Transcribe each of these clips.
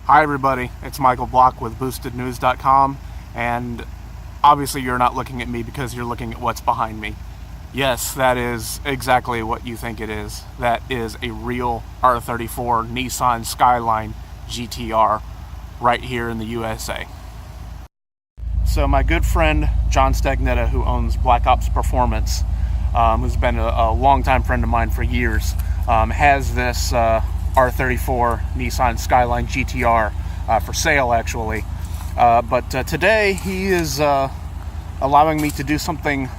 Hi everybody, it's Michael Block with BoostedNews.com, and obviously you're not looking at me because you're looking at what's behind me. Yes, that is exactly what you think it is. That is a real R34 Nissan Skyline GT-R right here in the USA. So my good friend John Stagnetta, who owns Black Ops Performance, who's been a longtime friend of mine for years, has this R34 Nissan Skyline GT-R for sale, actually. But today he is allowing me to do something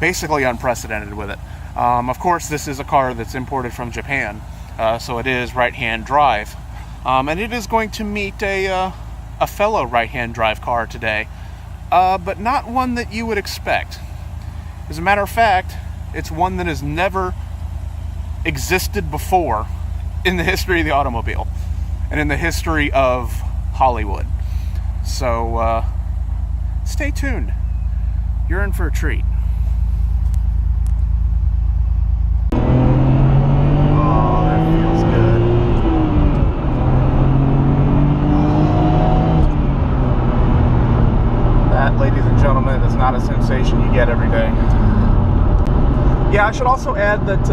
basically unprecedented with it. Of course, this is a car that's imported from Japan, so it is right-hand drive. And it is going to meet a fellow right-hand drive car today, but not one that you would expect. As a matter of fact, it's one that has never existed before in the history of the automobile and in the history of Hollywood. So stay tuned. You're in for a treat. Oh, that feels good. That, ladies and gentlemen, is not a sensation you get every day. Yeah, I should also add that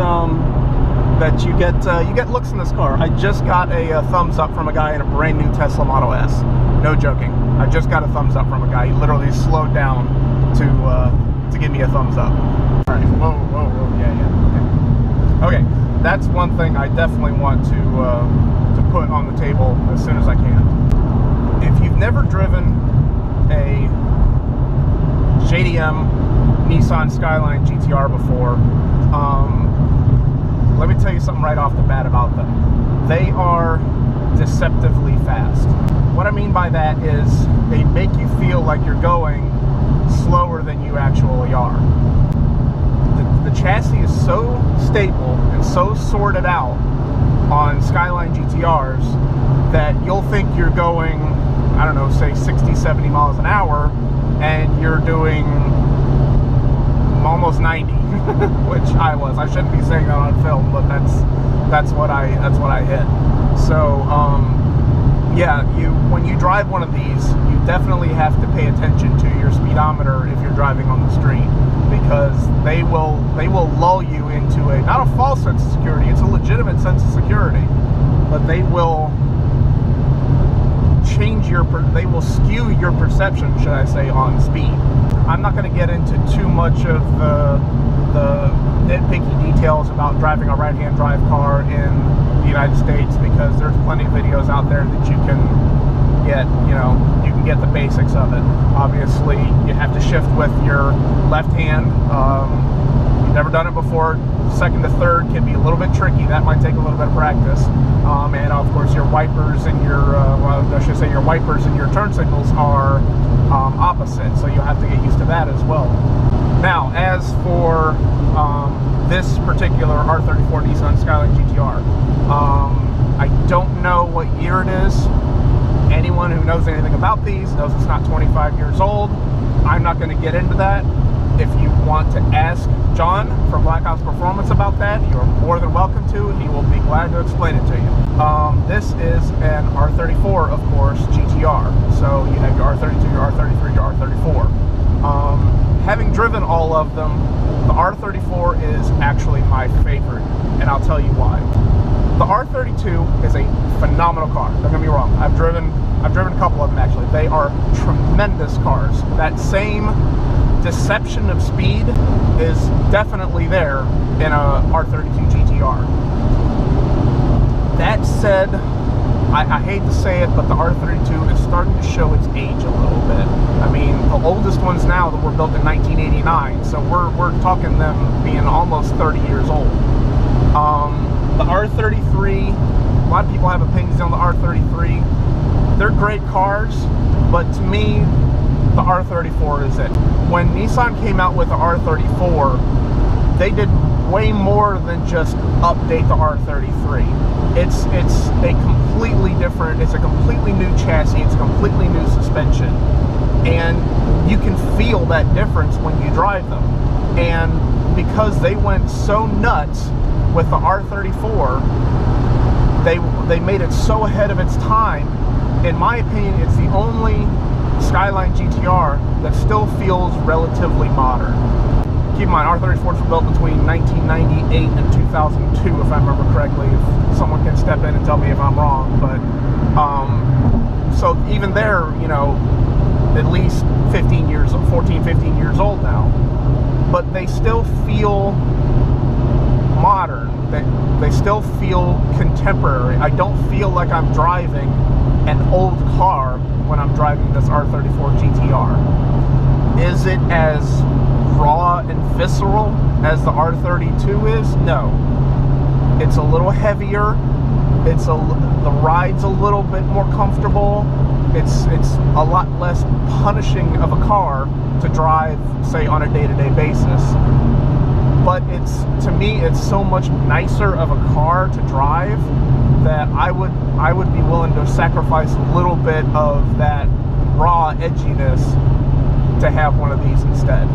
that you get looks in this car. I just got a thumbs up from a guy in a brand new Tesla Model S. No joking. I just got a thumbs up from a guy. He literally slowed down to give me a thumbs up. All right. Whoa. Yeah. Okay. That's one thing I definitely want to put on the table as soon as I can. If you've never driven a JDM Nissan Skyline GT-R before, let me tell you something right off the bat about them. They are deceptively fast. What I mean by that is they make you feel like you're going slower than you actually are. The chassis is so stable and so sorted out on Skyline GT-Rs that you'll think you're going, I don't know, say 60, 70 miles an hour, and you're doing almost 90, which I was. I shouldn't be saying that on film, but that's what I hit. So yeah, when you drive one of these, you definitely have to pay attention to your speedometer if you're driving on the street, because they will lull you into not a false sense of security, it's a legitimate sense of security, but they will they will skew your perception, should I say, on speed. I'm not going to get into too much of the nitpicky details about driving a right-hand drive car in the United States, because there's plenty of videos out there that you can get, you can get the basics of it. Obviously, you have to shift with your left hand. You've never done it before, second to third can be a little bit tricky. That might take a little bit of practice. And of course, your wipers and your, your wipers and your turn signals are opposite, so you'll have to get used to that as well. Now, as for this particular R34 Nissan Skyline GT-R, I don't know what year it is. Anyone who knows anything about these knows it's not 25 years old. I'm not going to get into that. If you want to ask John from Black Ops Performance about that, you're more than welcome to. He will be glad to explain it to you. This is an R34, of course, GT-R. So you have your R32, your R33, your R34. Having driven all of them, the R34 is actually my favorite, and I'll tell you why. The R32 is a phenomenal car. Don't get me wrong. I've driven a couple of them actually. They are tremendous cars. That same deception of speed is definitely there in a R32 GT-R. That said, I hate to say it, but the R32 is starting to show its age a little bit. I mean, the oldest ones now that were built in 1989, so we're talking them being almost 30 years old. The R33, a lot of people have opinions on the R33. They're great cars, but to me, the R34 is it. When Nissan came out with the R34, they did way more than just update the R33. It's a completely different, it's a completely new chassis, it's a completely new suspension, and you can feel that difference when you drive them. And because they went so nuts with the R34, they made it so ahead of its time. In my opinion, it's the only Skyline GT-R that still feels relatively modern. Keep in mind, R34s were built between 1998 and 2002, if I remember correctly. If someone can step in and tell me if I'm wrong, but so even they're, you know, at least 15 years, 14, 15 years old now, but they still feel modern. They still feel contemporary. I don't feel like I'm driving an old car when I'm driving this R34 GT-R. Is it as raw and visceral as the R32 is? No. It's a little heavier. The ride's a little bit more comfortable. It's a lot less punishing of a car to drive, say, on a day-to-day basis. But to me, it's so much nicer of a car to drive that I would be willing to sacrifice a little bit of that raw edginess to have one of these instead.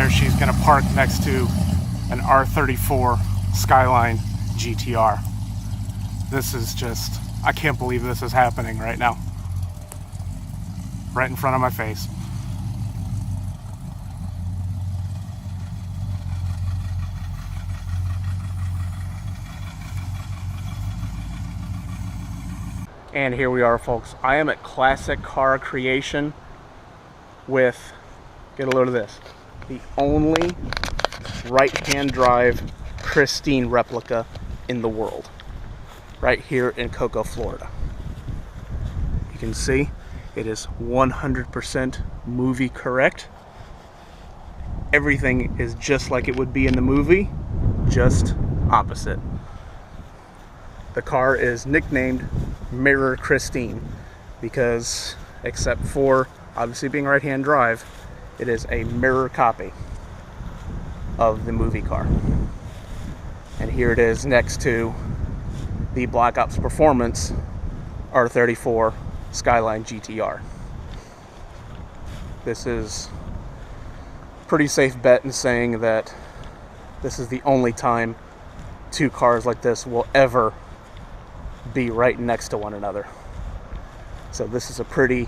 She's going to park next to an R34 Skyline GT-R. This is just, I can't believe this is happening right now. Right in front of my face. And here we are, folks. I am at Classic Car Creation with, get a load of this, the only right-hand drive pristine replica in the world, right here in Cocoa, Florida. You can see it is 100% movie correct. Everything is just like it would be in the movie, just opposite. The car is nicknamed Mirror Christine because, except for obviously being right-hand drive, it is a mirror copy of the movie car. And here it is next to the Black Ops Performance R34 Skyline GT-R. This is a pretty safe bet in saying that this is the only time two cars like this will ever be right next to one another. So this is a pretty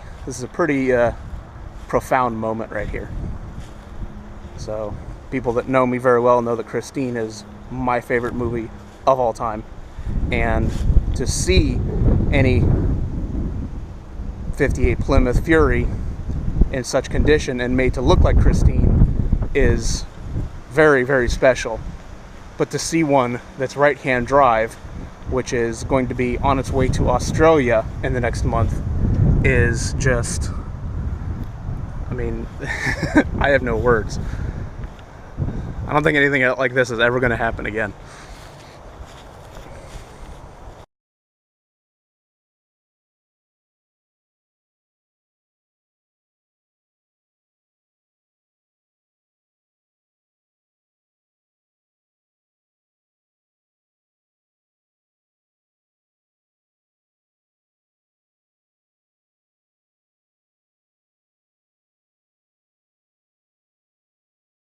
profound moment right here. So people that know me very well know that Christine is my favorite movie of all time, and to see any 58 Plymouth Fury in such condition and made to look like Christine is very, very special. But to see one that's right-hand drive, which is going to be on its way to Australia in the next month, is just, I mean, I have no words. I don't think anything like this is ever going to happen again.